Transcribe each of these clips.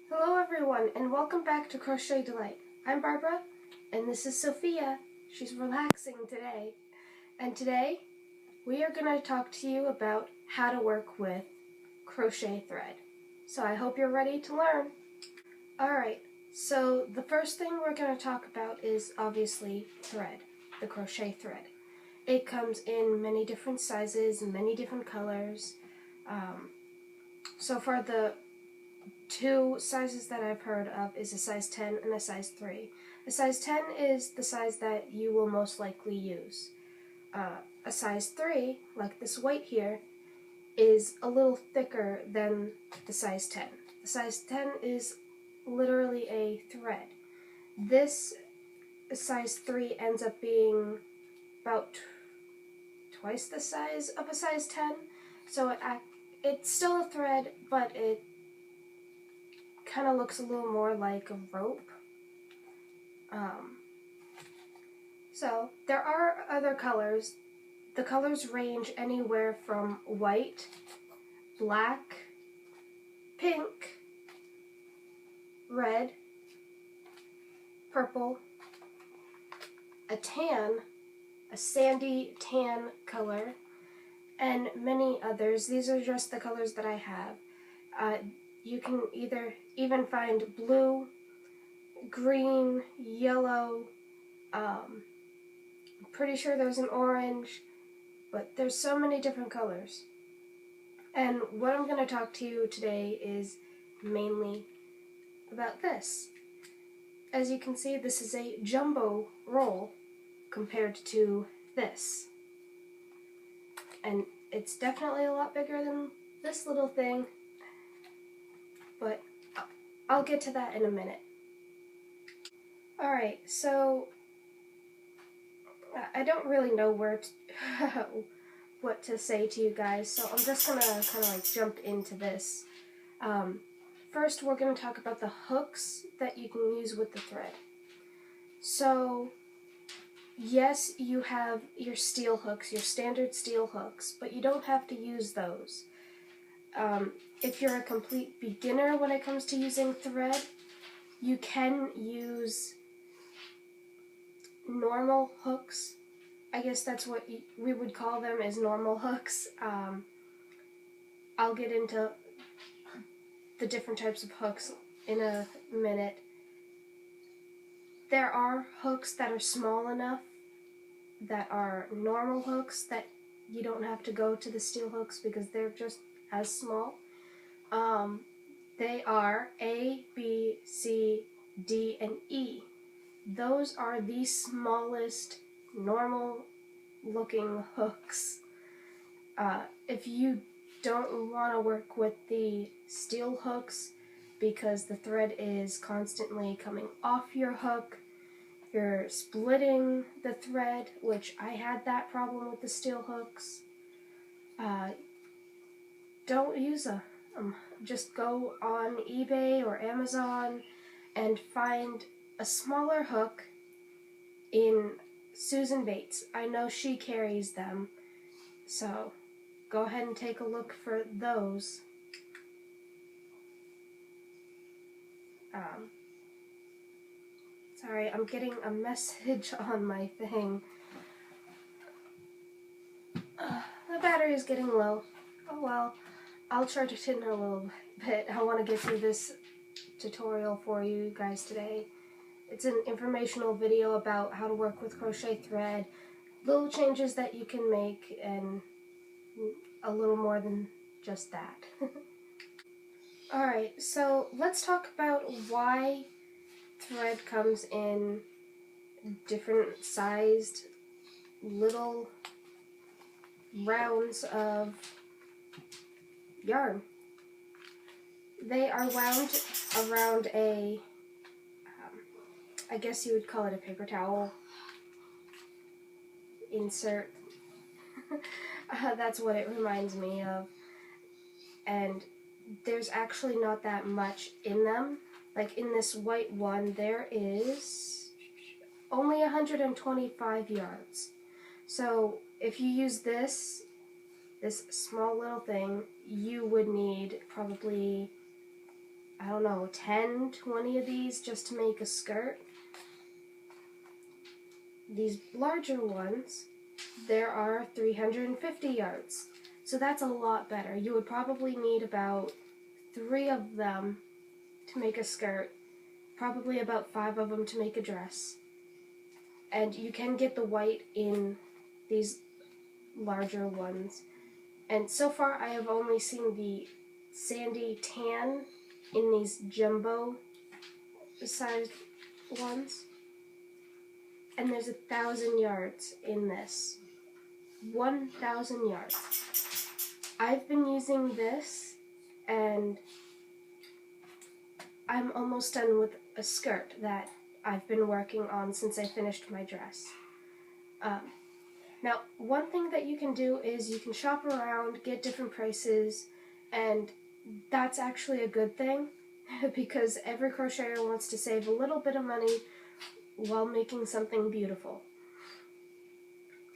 Hello everyone, and welcome back to Crochet Delight. I'm Barbara, and this is Sophia. She's relaxing today. And today, we are going to talk to you about how to work with crochet thread. So I hope you're ready to learn. Alright, so the first thing we're going to talk about is obviously thread, the crochet thread. It comes in many different sizes and many different colors. So far the two sizes that I've heard of is a size 10 and a size 3. A size 10 is the size that you will most likely use. A size 3, like this white here, is a little thicker than the size 10. The size 10 is literally a thread. This size 3 ends up being about twice the size of a size 10, so it's still a thread, but it kind of looks a little more like a rope. So there are other colors. The colors range anywhere from white, black, pink, red, purple, a tan, a sandy tan color, and many others. These are just the colors that I have. You can even find blue, green, yellow, I'm pretty sure there's an orange, but there's so many different colors. And what I'm going to talk to you today is mainly about this. As you can see, this is a jumbo roll compared to this. And it's definitely a lot bigger than this little thing, but I'll get to that in a minute. Alright, so I don't really know what to say to you guys, so I'm just going to kind of like jump into this. First, we're going to talk about the hooks that you can use with the thread. So, yes, you have your steel hooks, your standard steel hooks, but you don't have to use those. If you're a complete beginner when it comes to using thread, you can use normal hooks. I guess that's what we would call them, as normal hooks. I'll get into the different types of hooks in a minute. There are hooks that are small enough that are normal hooks that you don't have to go to the steel hooks because they're just as small. They are A, B, C, D, and E. Those are the smallest normal looking hooks. If you don't want to work with the steel hooks because the thread is constantly coming off your hook, you're splitting the thread, which I had that problem with the steel hooks, don't use them. Just go on eBay or Amazon and find a smaller hook in Susan Bates. I know she carries them, so go ahead and take a look for those. Sorry, I'm getting a message on my thing. The battery is getting low. Oh well, I'll charge it in a little bit. I want to get through this tutorial for you guys today. It's an informational video about how to work with crochet thread, little changes that you can make, and a little more than just that. Alright, so let's talk about why thread comes in different sized little rounds of yarn. They are wound around a, I guess you would call it a paper towel insert. That's what it reminds me of. And there's actually not that much in them. Like in this white one, there is only 125 yards. So if you use this small little thing, you would need probably I don't know, 10, 20 of these just to make a skirt. These larger ones, there are 350 yards. So that's a lot better. You would probably need about 3 of them to make a skirt, probably about 5 of them to make a dress. And you can get the white in these larger ones. And so far I have only seen the sandy tan in these jumbo sized ones. And there's 1,000 yards in this. 1,000 yards. I've been using this and I'm almost done with a skirt that I've been working on since I finished my dress. Now, one thing that you can do is you can shop around, get different prices, and that's actually a good thing because every crocheter wants to save a little bit of money while making something beautiful.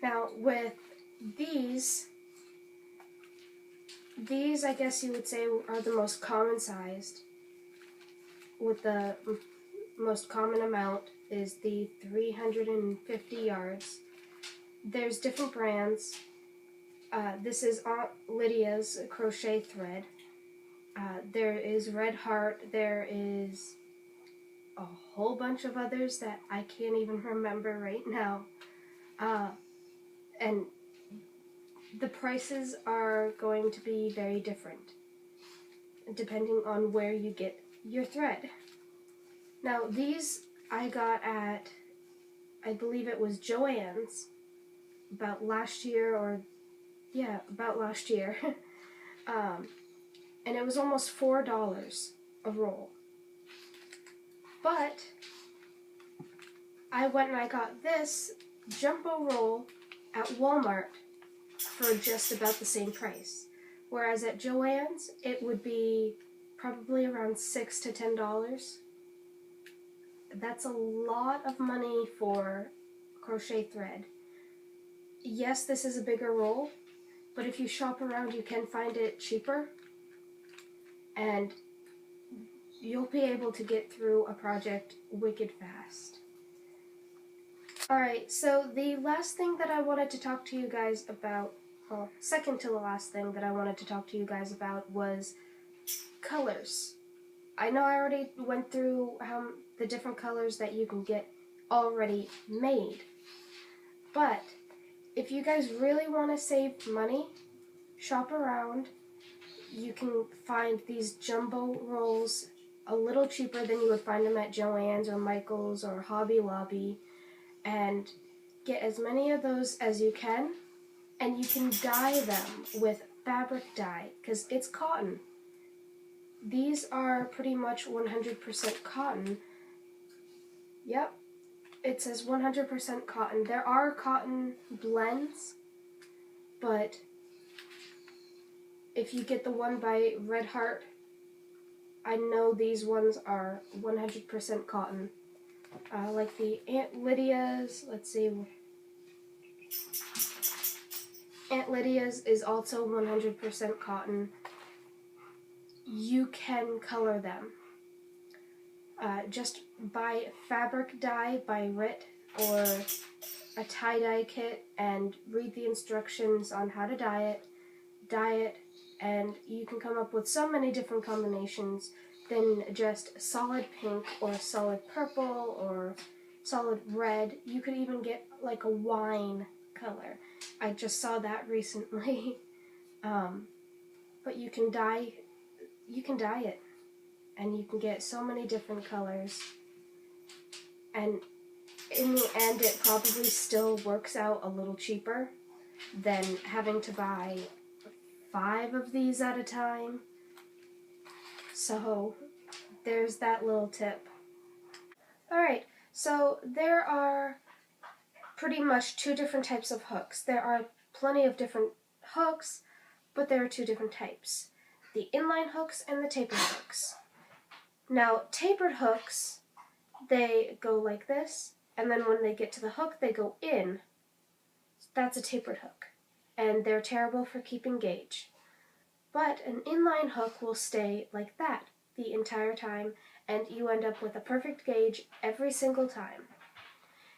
Now, with these I guess you would say are the most common sized. With the most common amount is the 350 yards. There's different brands. This is Aunt Lydia's crochet thread. There is Red Heart. There is a whole bunch of others that I can't even remember right now. And the prices are going to be very different depending on where you get your thread. Now these I got at, I believe it was Joann's about last year, about last year. And it was almost $4 a roll. But I went and I got this jumbo roll at Walmart for just about the same price. Whereas at Joann's, it would be probably around $6 to $10. That's a lot of money for crochet thread. Yes, this is a bigger roll, but if you shop around, you can find it cheaper. And you'll be able to get through a project wicked fast. Alright, so the last thing that I wanted to talk to you guys about, well, second to the last thing that I wanted to talk to you guys about was colors. I know I already went through the different colors that you can get already made, but if you guys really want to save money, shop around. You can find these jumbo rolls a little cheaper than you would find them at Joann's or Michael's or Hobby Lobby, and get as many of those as you can, and you can dye them with fabric dye because it's cotton. These are pretty much 100% cotton. Yep, it says 100% cotton. There are cotton blends, but if you get the one by Red Heart, I know these ones are 100% cotton. Like the Aunt Lydia's, let's see. Aunt Lydia's is also 100% cotton. You can color them. Just buy fabric dye by Rit or a tie-dye kit and read the instructions on how to dye it, and you can come up with so many different combinations than just solid pink or solid purple or solid red. You could even get like a wine color. I just saw that recently. But you can dye it, and you can get so many different colors. And in the end, it probably still works out a little cheaper than having to buy 5 of these at a time. So there's that little tip. Alright, so there are pretty much 2 different types of hooks. There are plenty of different hooks, but there are 2 different types. The inline hooks and the tapered hooks. Now, tapered hooks, they go like this, and then when they get to the hook, they go in. That's a tapered hook, and they're terrible for keeping gauge. But an inline hook will stay like that. the entire time, and you end up with a perfect gauge every single time.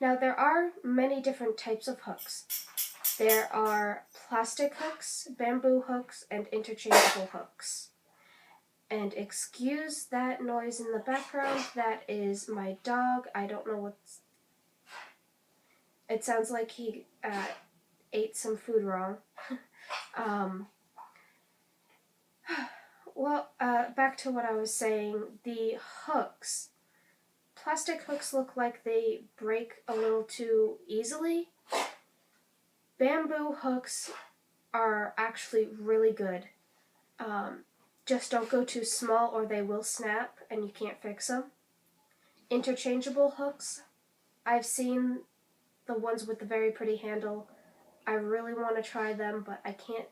Now, there are many different types of hooks. There are plastic hooks, bamboo hooks, and interchangeable hooks. And excuse that noise in the background, that is my dog. I don't know what's... It sounds like he ate some food wrong. Back to what I was saying, the hooks. Plastic hooks look like they break a little too easily. Bamboo hooks are actually really good. Just don't go too small or they will snap and you can't fix them. Interchangeable hooks, I've seen the ones with the very pretty handle. I really want to try them, but I can't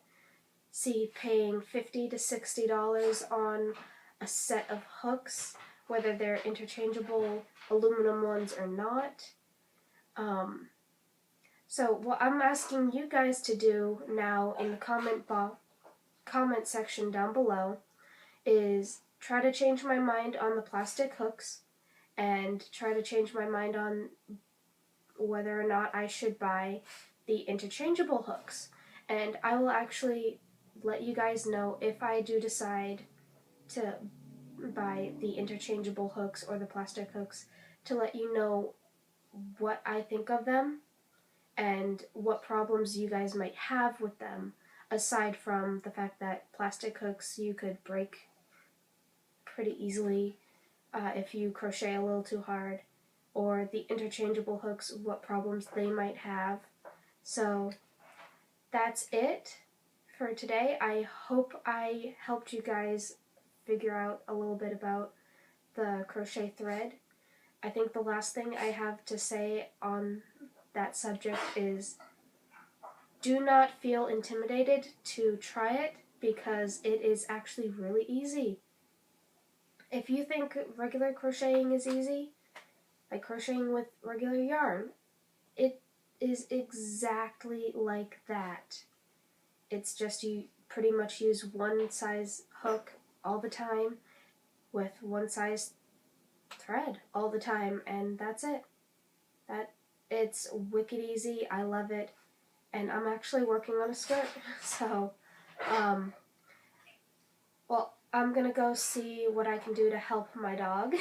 see paying $50 to $60 on a set of hooks, whether they're interchangeable aluminum ones or not. So what I'm asking you guys to do now in the comment section down below is try to change my mind on the plastic hooks and try to change my mind on whether or not I should buy the interchangeable hooks. And I will actually let you guys know if I do decide to buy the interchangeable hooks or the plastic hooks, to let you know what I think of them and what problems you guys might have with them, aside from the fact that plastic hooks you could break pretty easily if you crochet a little too hard, or the interchangeable hooks, what problems they might have. So that's it for today. I hope I helped you guys figure out a little bit about the crochet thread. I think the last thing I have to say on that subject is do not feel intimidated to try it, because it is actually really easy. If you think regular crocheting is easy, like crocheting with regular yarn, it is exactly like that. It's just you pretty much use one size hook all the time with one size thread all the time, and that's it. It's wicked easy. I love it, and I'm actually working on a skirt. So, well, I'm gonna go see what I can do to help my dog.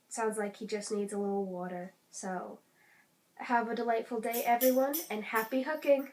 Sounds like he just needs a little water. So, have a delightful day, everyone, and happy hooking!